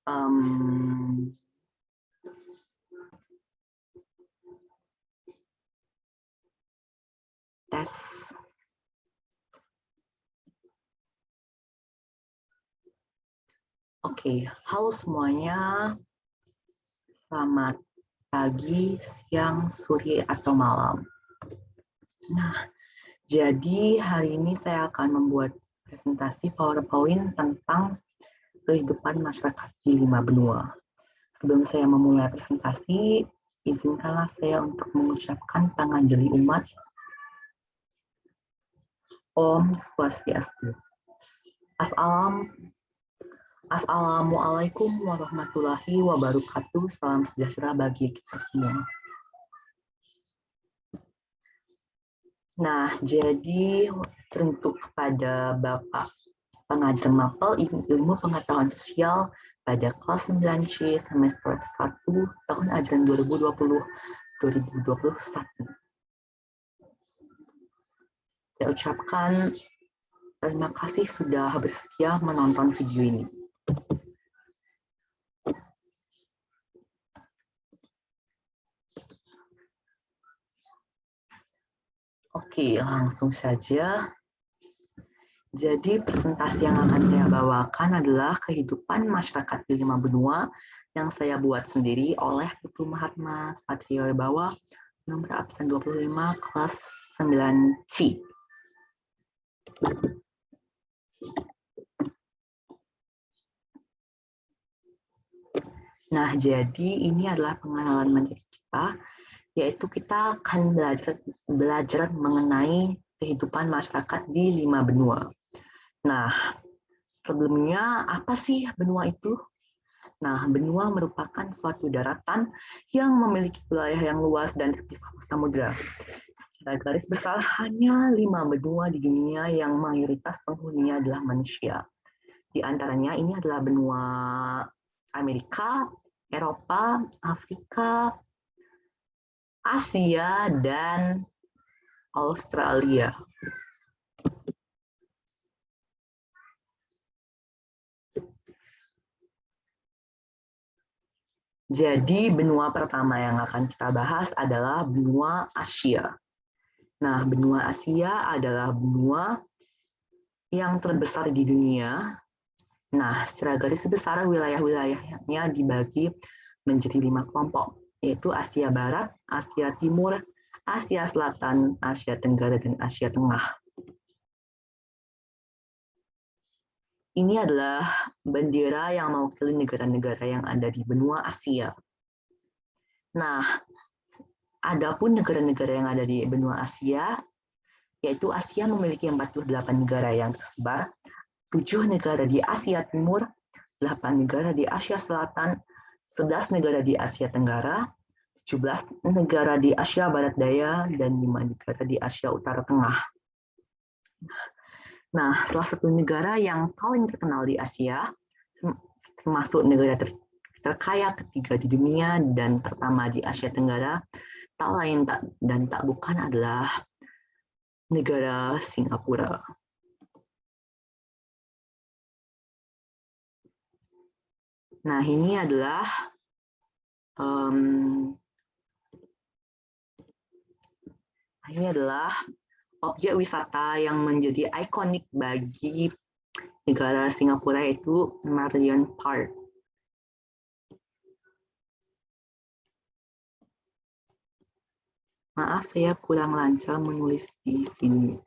Um, tes. Oke, halo semuanya. Selamat pagi, siang, sore, atau malam. Nah, jadi hari ini saya akan membuat presentasi PowerPoint tentang kehidupan masyarakat di 5 benua. Sebelum saya memulai presentasi, izinkanlah saya untuk mengucapkan Panganjali Umat. Om Swastiastu. Assalamualaikum warahmatullahi wabarakatuh. Salam sejahtera bagi kita semua. Nah, jadi teruntuk kepada Bapak pengajar MAPEL Ilmu Pengetahuan Sosial pada kelas 9C semester 1 tahun ajaran 2020-2021. Saya ucapkan terima kasih sudah bersedia menonton video ini. Oke, langsung saja. Jadi presentasi yang akan saya bawakan adalah kehidupan masyarakat di 5 benua yang saya buat sendiri oleh Putu Mahatma Satrio Wibawa, nomor absen 25, kelas 9C. Nah, jadi ini adalah pengenalan materi kita, yaitu kita akan belajar mengenai kehidupan masyarakat di 5 benua. Nah, sebelumnya apa sih benua itu? Nah, benua merupakan suatu daratan yang memiliki wilayah yang luas dan terpisah samudra. Secara garis besar, hanya 5 benua di dunia yang mayoritas penghuninya adalah manusia. Di antaranya ini adalah benua Amerika, Eropa, Afrika, Asia, dan Australia. Jadi benua pertama yang akan kita bahas adalah benua Asia. Nah, benua Asia adalah benua yang terbesar di dunia. Nah, secara garis besar wilayah-wilayahnya dibagi menjadi 5 kelompok, yaitu Asia Barat, Asia Timur, Asia Selatan, Asia Tenggara, dan Asia Tengah. Ini adalah bendera yang mewakili negara-negara yang ada di benua Asia. Nah, adapun negara-negara yang ada di benua Asia, yaitu Asia memiliki 48 negara yang tersebar, 7 negara di Asia Timur, 8 negara di Asia Selatan, 11 negara di Asia Tenggara, 17 negara di Asia Barat Daya, dan 5 negara di Asia Utara Tengah. Nah, salah satu negara yang paling terkenal di Asia, termasuk negara terkaya ketiga di dunia dan pertama di Asia Tenggara, tak lain dan tak bukan adalah negara Singapura. Nah, ini adalah objek wisata yang menjadi ikonik bagi negara Singapura, yaitu Merlion Park. Maaf, saya kurang lancar menulis di sini,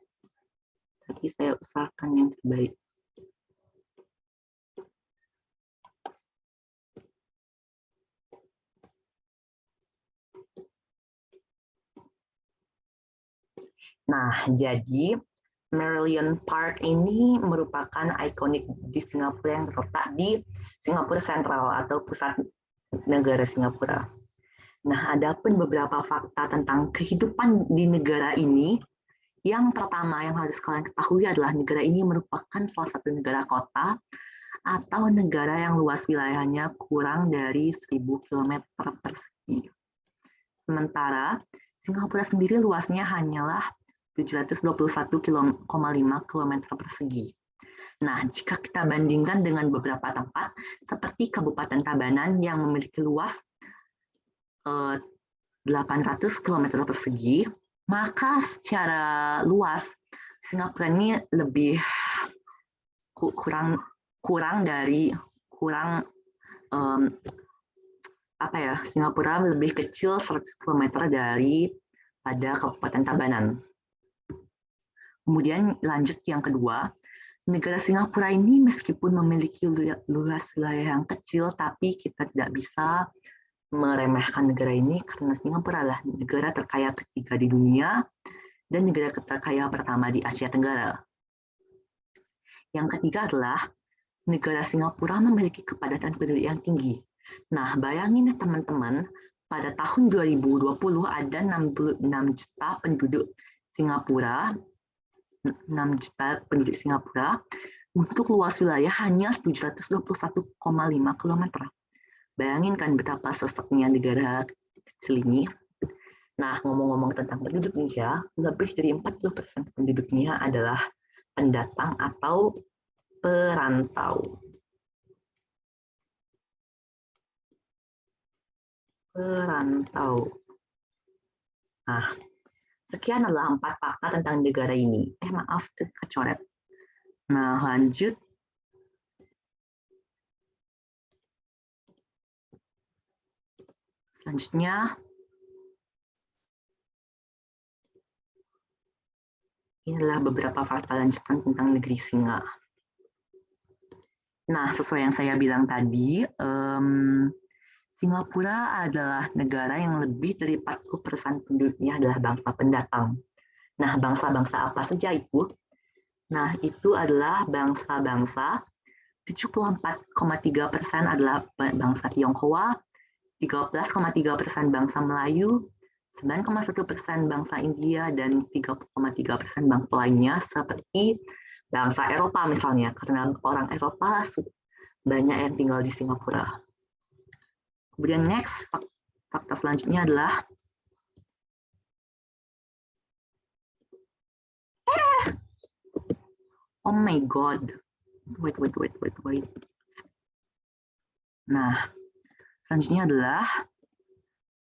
tapi saya usahakan yang terbaik. Nah, jadi Merlion Park ini merupakan ikonik di Singapura yang terletak di Singapura Sentral atau pusat negara Singapura. Nah, ada pun beberapa fakta tentang kehidupan di negara ini. Yang pertama yang harus kalian ketahui adalah negara ini merupakan salah satu negara kota atau negara yang luas wilayahnya kurang dari 1000 km persegi. Sementara Singapura sendiri luasnya hanyalah 721,5 km persegi. Nah, jika kita bandingkan dengan beberapa tempat, seperti Kabupaten Tabanan yang memiliki luas 800 km persegi, maka secara luas Singapura ini lebih Singapura lebih kecil 100 km dari pada Kabupaten Tabanan. Kemudian lanjut yang kedua, negara Singapura ini meskipun memiliki luas wilayah yang kecil, tapi kita tidak bisa meremehkan negara ini karena Singapura adalah negara terkaya ketiga di dunia dan negara terkaya pertama di Asia Tenggara. Yang ketiga adalah negara Singapura memiliki kepadatan penduduk yang tinggi. Nah, bayangin teman-teman, pada tahun 2020 ada 66 juta penduduk Singapura, untuk luas wilayah hanya 721,5 km. Bayangin kan betapa seseknya negara kecil ini. Nah, ngomong-ngomong tentang penduduk nih ya, lebih dari 40% penduduknya adalah pendatang atau perantau. Nah, sekian adalah 4 fakta tentang negara ini. Maaf, kecoret. Nah, lanjut. Selanjutnya, inilah beberapa fakta lanjutan tentang negeri Singa. Nah, sesuai yang saya bilang tadi, Singapura adalah negara yang lebih dari 40% penduduknya adalah bangsa pendatang. Nah, bangsa-bangsa apa saja itu? Nah, itu adalah bangsa-bangsa, 74,3% adalah bangsa Tionghoa, 13,3% bangsa Melayu, 9,1% bangsa India, dan 3,3% bangsa lainnya seperti bangsa Eropa misalnya, karena orang Eropa banyak yang tinggal di Singapura. Kemudian next, fakta selanjutnya adalah oh my god. Wait. Nah, selanjutnya adalah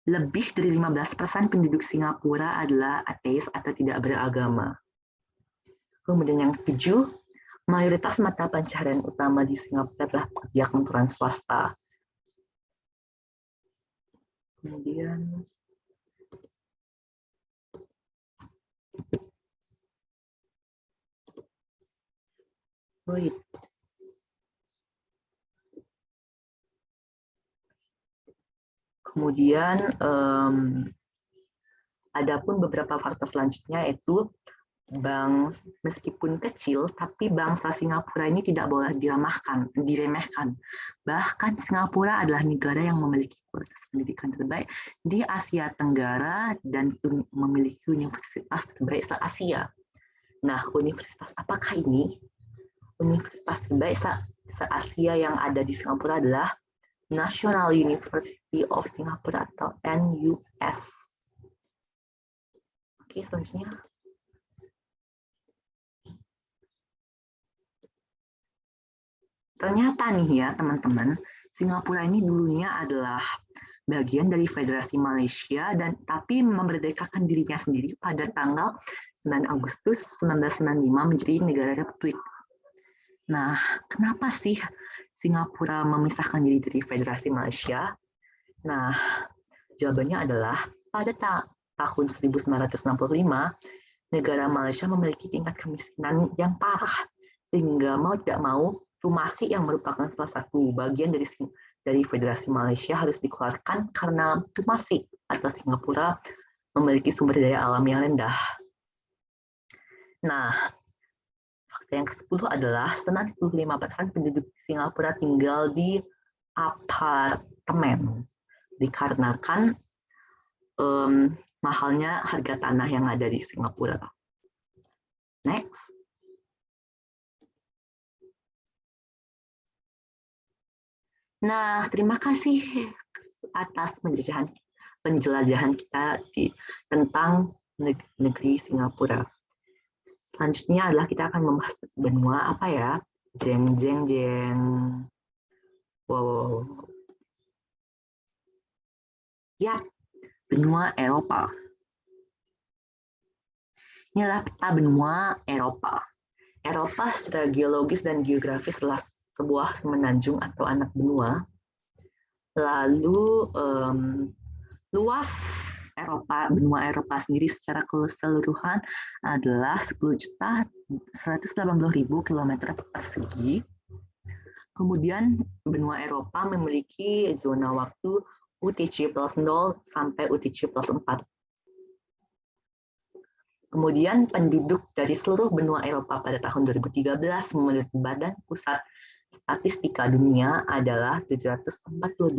lebih dari 15% penduduk Singapura adalah ateis atau tidak beragama. Kemudian yang ketujuh, mayoritas mata pencaharian utama di Singapura adalah pekerja kantoran swasta. Kemudian adapun beberapa fakta selanjutnya yaitu meskipun kecil, tapi bangsa Singapura ini tidak boleh diremehkan. Bahkan Singapura adalah negara yang memiliki kualitas pendidikan terbaik di Asia Tenggara dan memiliki universitas terbaik se-Asia. Nah, universitas apakah ini? Universitas terbaik se-Asia yang ada di Singapura adalah National University of Singapore atau NUS. Oke, selanjutnya. Ternyata nih ya teman-teman, Singapura ini dulunya adalah bagian dari Federasi Malaysia tapi memerdekakan dirinya sendiri pada tanggal 9 Agustus 1995 menjadi negara republik. Nah, kenapa sih Singapura memisahkan diri dari Federasi Malaysia? Nah, jawabannya adalah pada tahun 1965, negara Malaysia memiliki tingkat kemiskinan yang parah, sehingga mau tidak mau Tumasi yang merupakan salah satu bagian dari Federasi Malaysia harus dikeluarkan karena Tumasi atau Singapura memiliki sumber daya alam yang rendah. Nah, fakta yang ke-10 adalah 95% penduduk Singapura tinggal di apartemen dikarenakan mahalnya harga tanah yang ada di Singapura. Next. Nah, terima kasih atas penjelajahan kita tentang negeri Singapura. Selanjutnya adalah kita akan membahas benua apa ya? Jeng jeng jeng. Wow. Ya, benua Eropa. Inilah peta benua Eropa. Eropa secara geologis dan geografis adalah sebuah semenanjung atau anak benua. Lalu luas Eropa, benua Eropa sendiri secara keseluruhan adalah 10.180.000 kilometer persegi. Kemudian benua Eropa memiliki zona waktu UTC plus 0 sampai UTC plus 4. Kemudian penduduk dari seluruh benua Eropa pada tahun 2013 menurut Badan Pusat Statistika Dunia adalah 742,5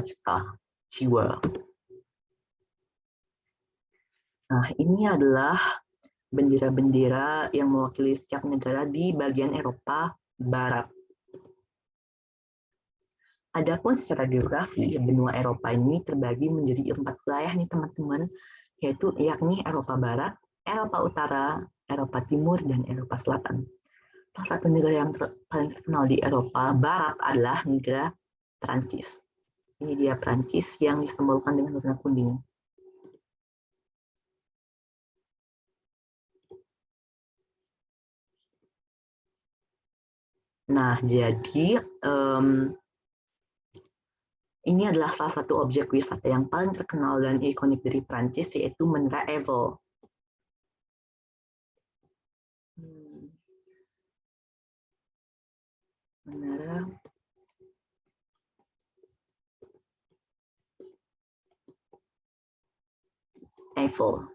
juta jiwa. Nah, ini adalah bendera-bendera yang mewakili setiap negara di bagian Eropa Barat. Adapun secara geografi, benua Eropa ini terbagi menjadi 4 wilayah nih teman-teman, yakni Eropa Barat, Eropa Utara, Eropa Timur, dan Eropa Selatan. Salah satu negara yang paling terkenal di Eropa Barat adalah negara Prancis. Ini dia Prancis yang disimbolkan dengan warna kuning. Nah, jadi ini adalah salah satu objek wisata yang paling terkenal dan ikonik dari Prancis, yaitu Menara Eiffel. Menara Eiffel.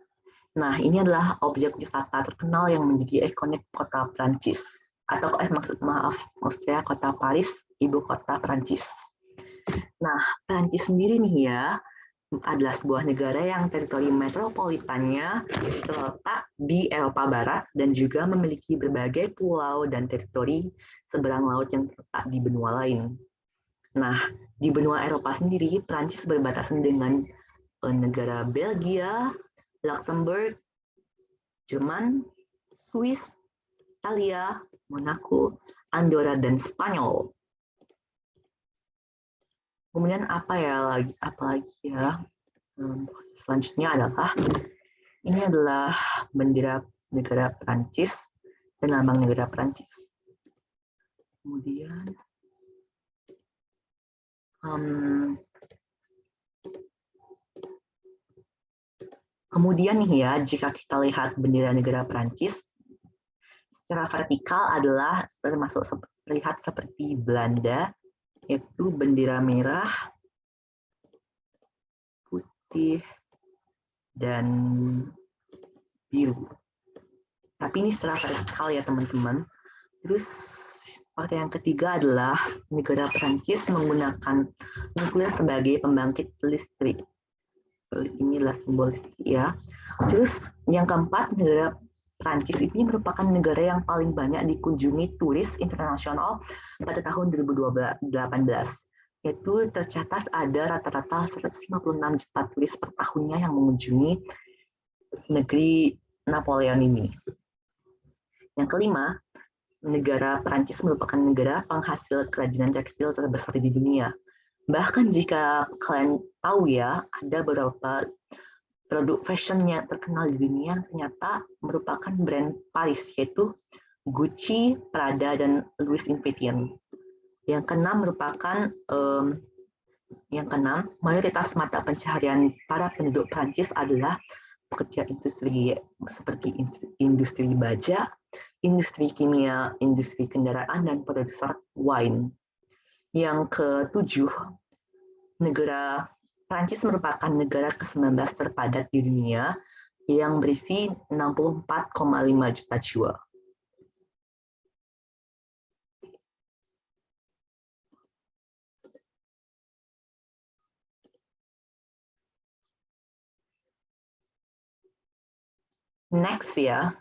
Nah, ini adalah objek wisata terkenal yang menjadi ikonik kota Prancis. Atau maksudnya kota Paris, ibu kota Prancis. Nah, Prancis sendiri nih ya, adalah sebuah negara yang teritori metropolitannya terletak di Eropa Barat dan juga memiliki berbagai pulau dan teritori seberang laut yang terletak di benua lain. Nah, di benua Eropa sendiri, Prancis berbatasan dengan negara Belgia, Luxembourg, Jerman, Swiss, Italia, Monaco, Andorra, dan Spanyol. Kemudian apa lagi ya? Selanjutnya adalah ini adalah bendera negara Prancis dan lambang negara Prancis. Kemudian nih ya, jika kita lihat bendera negara Prancis, secara vertikal adalah terlihat seperti Belanda, yaitu bendera merah, putih, dan biru. Tapi ini secara vertikal ya teman-teman. Terus fakta yang ketiga adalah negara Prancis menggunakan nuklir sebagai pembangkit listrik. Inilah simbol listrik ya. Terus yang keempat, negara Prancis ini merupakan negara yang paling banyak dikunjungi turis internasional pada tahun 2018. Yaitu tercatat ada rata-rata 156 juta turis per tahunnya yang mengunjungi negeri Napoleon ini. Yang kelima, negara Prancis merupakan negara penghasil kerajinan tekstil terbesar di dunia. Bahkan jika kalian tahu ya, ada beberapa produk fashionnya terkenal di dunia yang ternyata merupakan brand Paris, yaitu Gucci, Prada, dan Louis Vuitton. Yang keenam merupakan mayoritas mata pencaharian para penduduk Prancis adalah pekerja industri seperti industri baja, industri kimia, industri kendaraan, dan produser wine. Yang ketujuh, negara Prancis merupakan negara ke-19 terpadat di dunia yang berisi 64,5 juta jiwa. Next ya.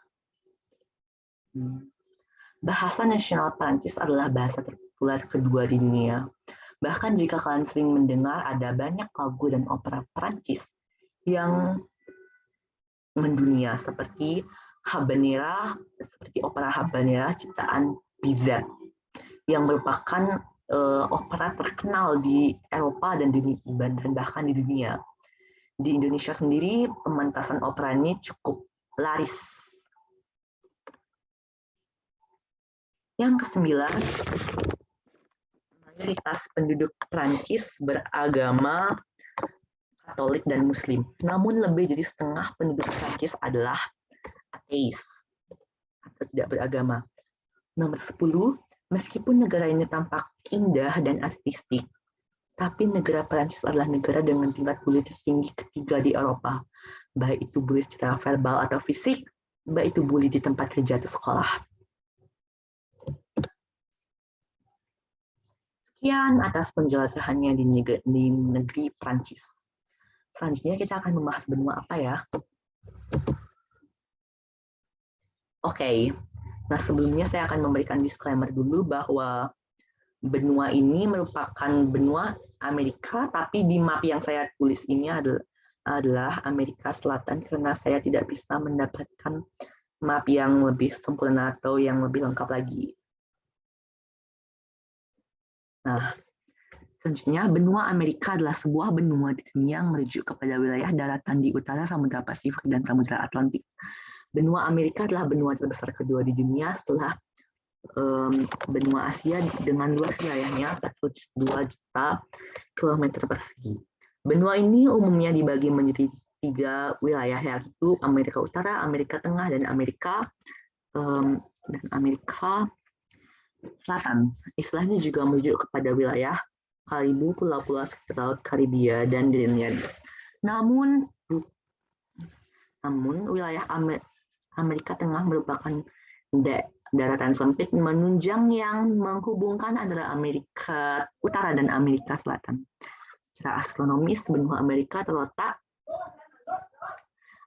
Bahasa nasional Prancis adalah bahasa terpopuler kedua di dunia. Bahkan jika kalian sering mendengar ada banyak lagu dan opera Prancis yang mendunia seperti Habanera, seperti opera Habanera ciptaan Bizet, yang merupakan opera terkenal di Eropa dan bahkan di dunia. Di Indonesia sendiri, pementasan opera ini cukup laris. Yang kesembilan, mayoritas penduduk Prancis beragama Katolik dan Muslim. Namun lebih dari setengah penduduk Prancis adalah ateis atau tidak beragama. Nomor 10, meskipun negara ini tampak indah dan artistik, tapi negara Prancis adalah negara dengan tingkat bully tertinggi ketiga di Eropa. Baik itu bully secara verbal atau fisik, baik itu bully di tempat kerja atau sekolah. Sekian atas penjelasannya di negeri Prancis. Selanjutnya kita akan membahas benua apa ya? Oke, nah sebelumnya saya akan memberikan disclaimer dulu bahwa benua ini merupakan benua Amerika, tapi di map yang saya tulis ini adalah Amerika Selatan karena saya tidak bisa mendapatkan map yang lebih sempurna atau yang lebih lengkap lagi. Nah, selanjutnya, benua Amerika adalah sebuah benua di dunia yang merujuk kepada wilayah daratan di utara Samudra Pasifik dan Samudra Atlantik. Benua Amerika adalah benua terbesar kedua di dunia setelah benua Asia dengan luas wilayahnya 42 juta kilometer persegi. Benua ini umumnya dibagi menjadi 3 wilayah, yaitu Amerika Utara, Amerika Tengah, dan Amerika Selatan. Istilahnya juga merujuk kepada wilayah Karibu, pulau-pulau sekitar Laut Karibia, dan Greenland. Namun wilayah Amerika Tengah merupakan daratan sempit menunjang yang menghubungkan antara Amerika Utara dan Amerika Selatan. Secara astronomis, benua Amerika terletak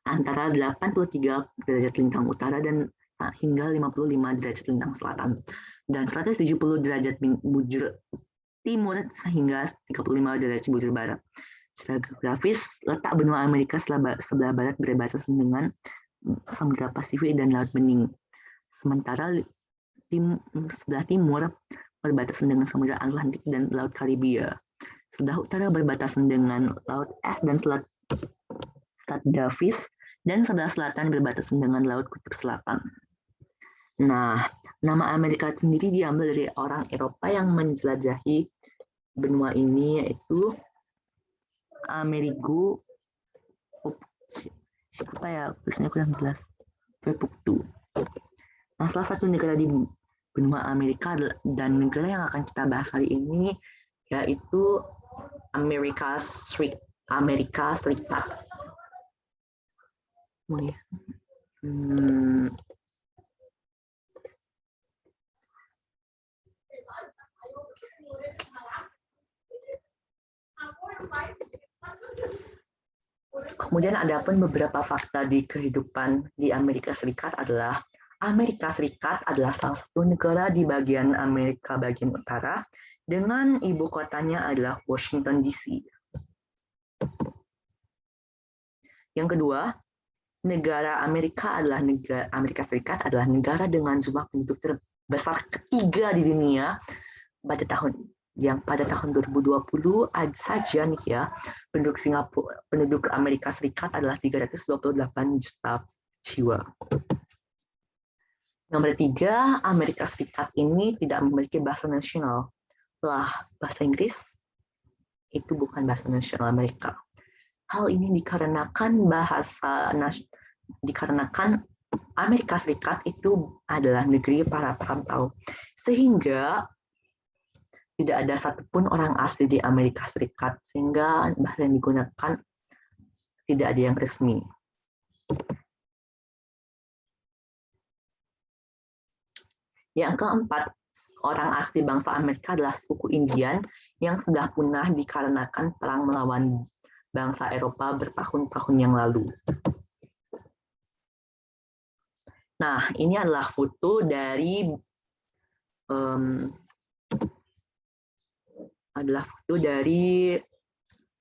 antara 83 derajat lintang utara dan hingga 55 derajat lintang selatan, dan 170 derajat bujur timur hingga 35 derajat bujur barat. Secara geografis, letak benua Amerika sebelah barat berbatasan dengan Samudra Pasifik dan Laut Bening. Sementara sebelah timur berbatasan dengan Samudra Atlantik dan Laut Karibia. Sebelah utara berbatasan dengan Laut Es dan Selat Davis, dan sebelah selatan berbatasan dengan Laut Kutub Selatan. Nah, nama Amerika sendiri diambil dari orang Eropa yang menjelajahi benua ini, yaitu Amerigo kurang jelas Vespucci. Nah, salah satu negara di benua Amerika dan negara yang akan kita bahas hari ini yaitu Amerika Serikat. Kemudian ada pun beberapa fakta di kehidupan di Amerika Serikat adalah Amerika Serikat adalah salah satu negara di bagian Amerika bagian utara dengan ibu kotanya adalah Washington DC. Yang kedua, Amerika Serikat adalah negara dengan jumlah penduduk terbesar ketiga di dunia pada tahun 2020 saja nih ya, penduduk Amerika Serikat adalah 328 juta jiwa. Nomor 3, Amerika Serikat ini tidak memiliki bahasa nasional. Bahasa Inggris itu bukan bahasa nasional Amerika. Hal ini dikarenakan Amerika Serikat itu adalah negeri para perantau, sehingga tidak ada satupun orang asli di Amerika Serikat, sehingga bahasa yang digunakan tidak ada yang resmi. Yang keempat, orang asli bangsa Amerika adalah suku Indian yang sudah punah dikarenakan perang melawan bangsa Eropa bertahun-tahun yang lalu. Nah, ini adalah foto dari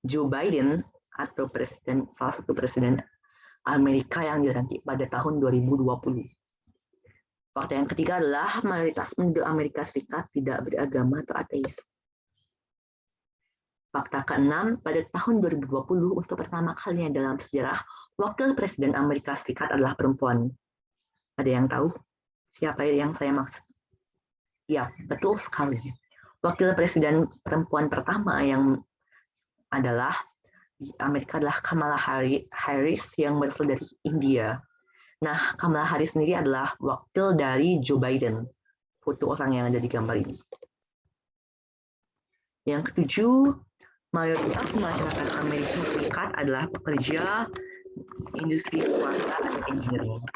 Joe Biden atau salah satu presiden Amerika yang dilantik pada tahun 2020. Fakta yang ketiga adalah mayoritas penduduk Amerika Serikat tidak beragama atau ateis. Fakta keenam, pada tahun 2020 untuk pertama kalinya dalam sejarah, Wakil Presiden Amerika Serikat adalah perempuan. Ada yang tahu siapa yang saya maksud? Ya, betul sekali. Wakil Presiden perempuan pertama yang adalah di Amerika adalah Kamala Harris yang berasal dari India. Nah, Kamala Harris sendiri adalah wakil dari Joe Biden. Foto orang yang ada di gambar ini. Yang ketujuh, mayoritas masyarakat Amerika Serikat adalah pekerja industri swasta dan engineering.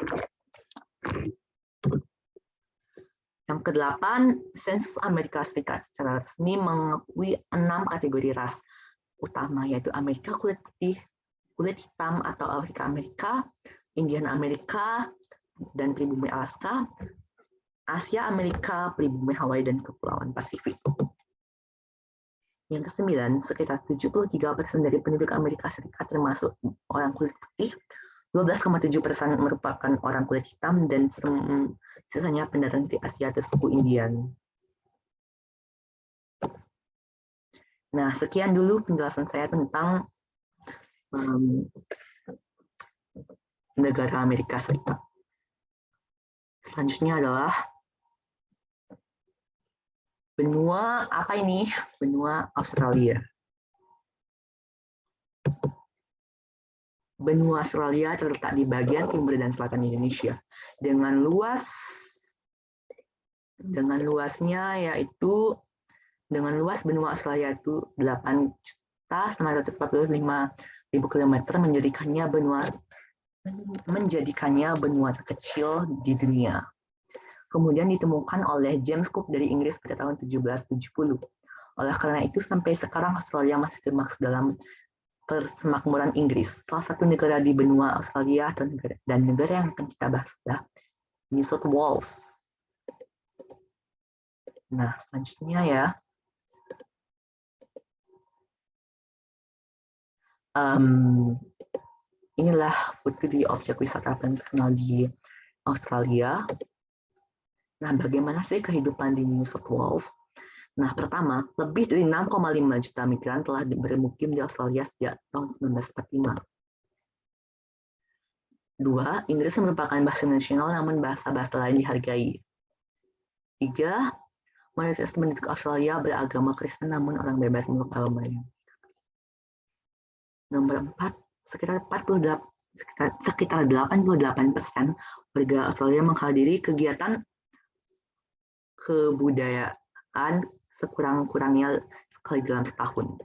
Yang kedelapan, sensus Amerika Serikat secara resmi mengakui 6 kategori ras utama, yaitu Amerika kulit putih, kulit hitam atau Afrika Amerika, Indian Amerika, dan pribumi Alaska, Asia Amerika, pribumi Hawaii, dan Kepulauan Pasifik. Yang kesembilan, sekitar 73% dari penduduk Amerika Serikat termasuk orang kulit putih, 12,7% merupakan orang kulit hitam, dan sisanya pendatang dari Asia atau suku Indian. Nah, sekian dulu penjelasan saya tentang negara Amerika Serikat. Selanjutnya adalah benua apa ini? Benua Australia. Benua Australia terletak di bagian timur dan selatan Indonesia dengan luasnya yaitu luas benua Australia itu 8.945.000 km, menjadikannya benua terkecil di dunia. Kemudian ditemukan oleh James Cook dari Inggris pada tahun 1770. Oleh karena itu sampai sekarang Australia masih termasuk dalam persemakmuran Inggris. Salah satu negara di benua Australia dan negara yang akan kita bahas adalah New South Wales. Nah, selanjutnya ya. Inilah foto di objek wisata paling terkenal di Australia. Nah, bagaimana sih kehidupan di New South Wales? Nah, pertama, lebih dari 6,5 juta migran telah bermukim di Australia sejak tahun 1945. Dua, Inggris merupakan bahasa nasional namun bahasa-bahasa lain dihargai. Tiga, mayoritas penduduk Australia beragama Kristen namun orang bebas menurut agama lain. Nomor 4, sekitar 88% warga Australia menghadiri kegiatan kebudayaan sekurang-kurangnya sekali dalam setahun.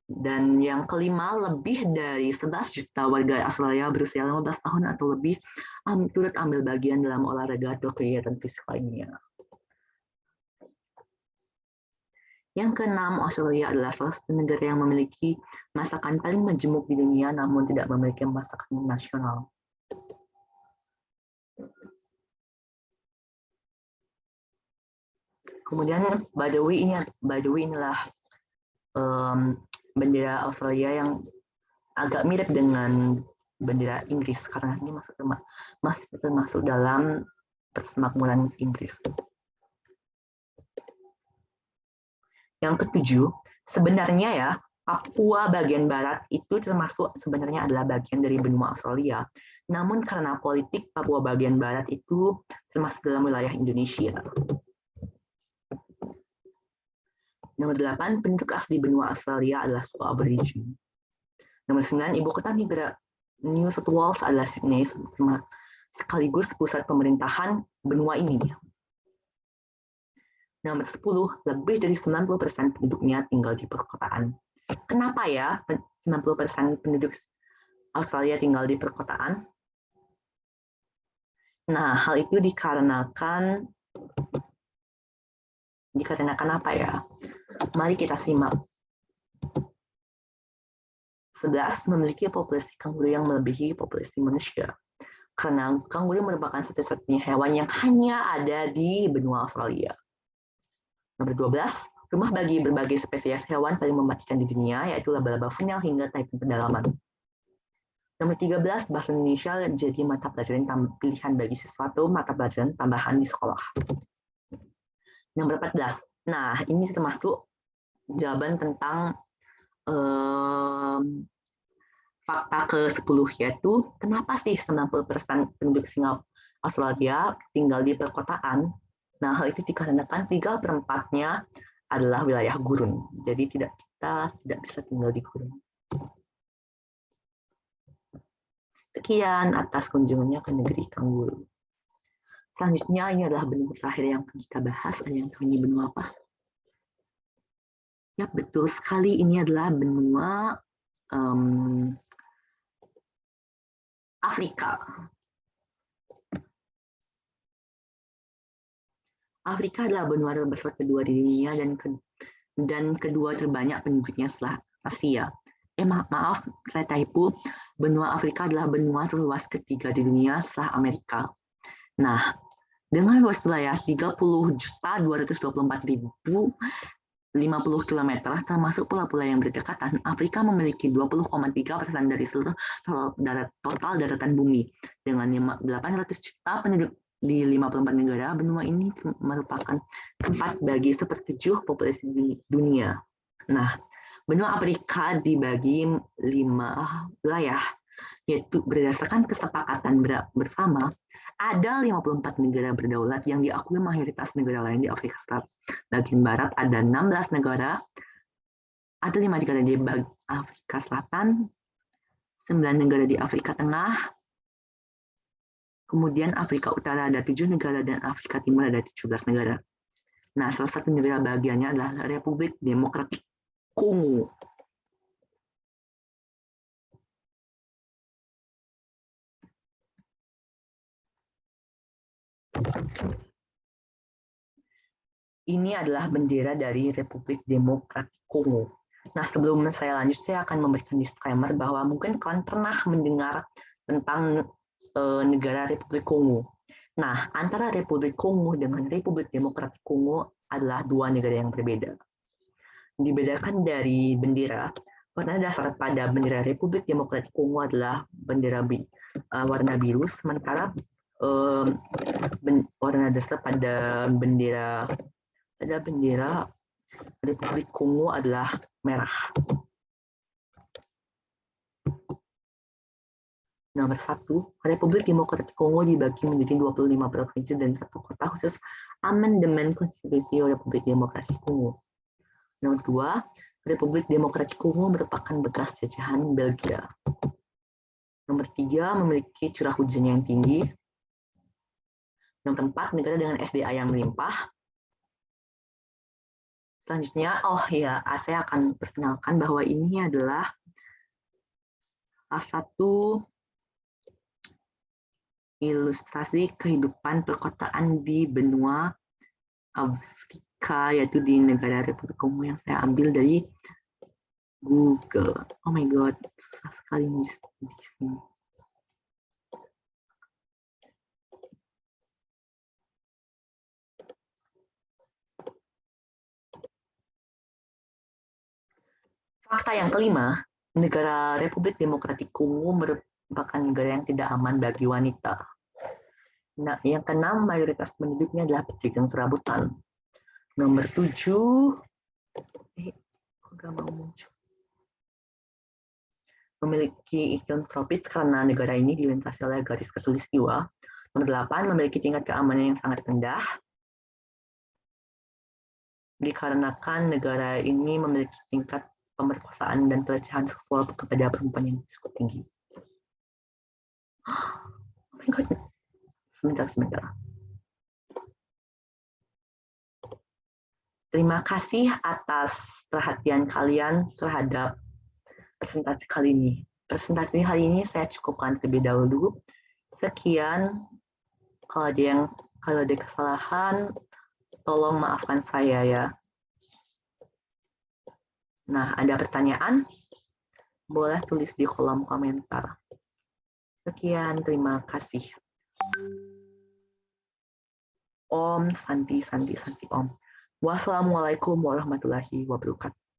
Dan yang kelima, lebih dari 11 juta warga Australia berusia 15 tahun atau lebih turut ambil bagian dalam olahraga atau kegiatan fisik lainnya. Yang keenam, Australia adalah salah satu negara yang memiliki masakan paling majemuk di dunia namun tidak memiliki masakan nasional. Kemudian Baduy inilah bendera Australia yang agak mirip dengan bendera Inggris karena ini masih termasuk dalam persemakmuran Inggris. Yang ketujuh, sebenarnya ya Papua bagian barat itu termasuk sebenarnya adalah bagian dari benua Australia. Namun karena politik Papua bagian barat itu termasuk dalam wilayah Indonesia. Nomor 8, penduduk asli benua Australia adalah suku Aborigin. Nomor 9, ibu kota negara New South Wales adalah Sydney, sekaligus pusat pemerintahan benua ini. Nomor 10, lebih dari 90% penduduknya tinggal di perkotaan. Kenapa ya 90% penduduk Australia tinggal di perkotaan? Nah, hal itu dikarenakan apa ya? Mari kita simak. 11 memiliki populasi kanguru yang melebihi populasi manusia. Karena kanguru merupakan satu-satunya hewan yang hanya ada di benua Australia. Nomor 12, rumah bagi berbagai spesies hewan paling mematikan di dunia, yaitu laba-laba funel hingga taipan pedalaman. Nomor 13, bahasa Indonesia jadi mata pelajaran pilihan bagi sesuatu mata pelajaran tambahan di sekolah. Nomor 14. Nah, ini termasuk jawaban tentang fakta ke-10, yaitu kenapa sih 90% penduduk Singapura Australia tinggal di perkotaan? Nah, hal itu dikarenakan 3/4-nya adalah wilayah gurun. Jadi kita tidak bisa tinggal di gurun. Sekian atas kunjungannya ke negeri Kanguru. Selanjutnya ini adalah benua terakhir yang kita bahas. Ada yang tahu ini benua apa? Ya, betul sekali. Ini adalah benua Afrika. Afrika adalah benua terbesar kedua di dunia dan kedua terbanyak penduduknya setelah Asia. Maaf, saya typo. Benua Afrika adalah benua terluas ketiga di dunia setelah Amerika. Nah, dengan luas wilayah 30.224.050 km, termasuk pulau-pulau yang berdekatan, Afrika memiliki 20,3% dari seluruh total daratan bumi. Dengan 800 juta penduduk di 54 negara, benua ini merupakan tempat bagi 1/7 populasi dunia. Nah, benua Afrika dibagi 5 wilayah, yaitu berdasarkan kesepakatan bersama, ada 54 negara berdaulat yang diakui mayoritas negara lain di Afrika Selatan. Bagian barat ada 16 negara, ada 5 negara di Afrika Selatan, 9 negara di Afrika Tengah, kemudian Afrika Utara ada 7 negara, dan Afrika Timur ada 17 negara. Nah, salah satu negara bagiannya adalah Republik Demokratik Kongo. Ini adalah bendera dari Republik Demokratik Kongo. Nah, sebelum saya lanjut, saya akan memberikan disclaimer bahwa mungkin kalian pernah mendengar tentang negara Republik Kongo. Nah, antara Republik Kongo dengan Republik Demokratik Kongo adalah 2 negara yang berbeda. Dibedakan dari bendera, warna dasar pada bendera Republik Demokratik Kongo adalah bendera warna biru, sementara warna dasar pada bendera Republik Kongo adalah merah. Nomor 1, Republik Demokratik Kongo dibagi menjadi 25 provinsi dan 1 kota khusus amandemen konstitusi Republik Demokratik Kongo. Nomor 2, Republik Demokratik Kongo merupakan bekas jajahan Belgia. Nomor 3, memiliki curah hujan yang tinggi. Nomor 4, negara dengan SDA yang melimpah. Selanjutnya, saya akan perkenalkan bahwa ini adalah salah satu ilustrasi kehidupan perkotaan di benua Afrika, yaitu di negara Republik Kongo, yang saya ambil dari Google. Oh my god, susah sekali nulis di sini. Fakta yang kelima, negara Republik Demokratik Kongo merupakan negara yang tidak aman bagi wanita. Nah, yang keenam, mayoritas penduduknya adalah pedagang serabutan. Nomor 7, memiliki iklim tropis karena negara ini dilintasi oleh garis khatulistiwa. Nomor 8, memiliki tingkat keamanan yang sangat rendah, dikarenakan negara ini memiliki tingkat pemerkosaan dan pelecehan seksual kepada perempuan yang cukup tinggi. Oh my god. Sebentar. Terima kasih atas perhatian kalian terhadap presentasi kali ini. Presentasi hari ini saya cukupkan terlebih dahulu. Sekian. Kalau ada kesalahan, tolong maafkan saya ya. Nah, ada pertanyaan? Boleh tulis di kolom komentar. Sekian, terima kasih. Om Santi Om. Wassalamualaikum warahmatullahi wabarakatuh.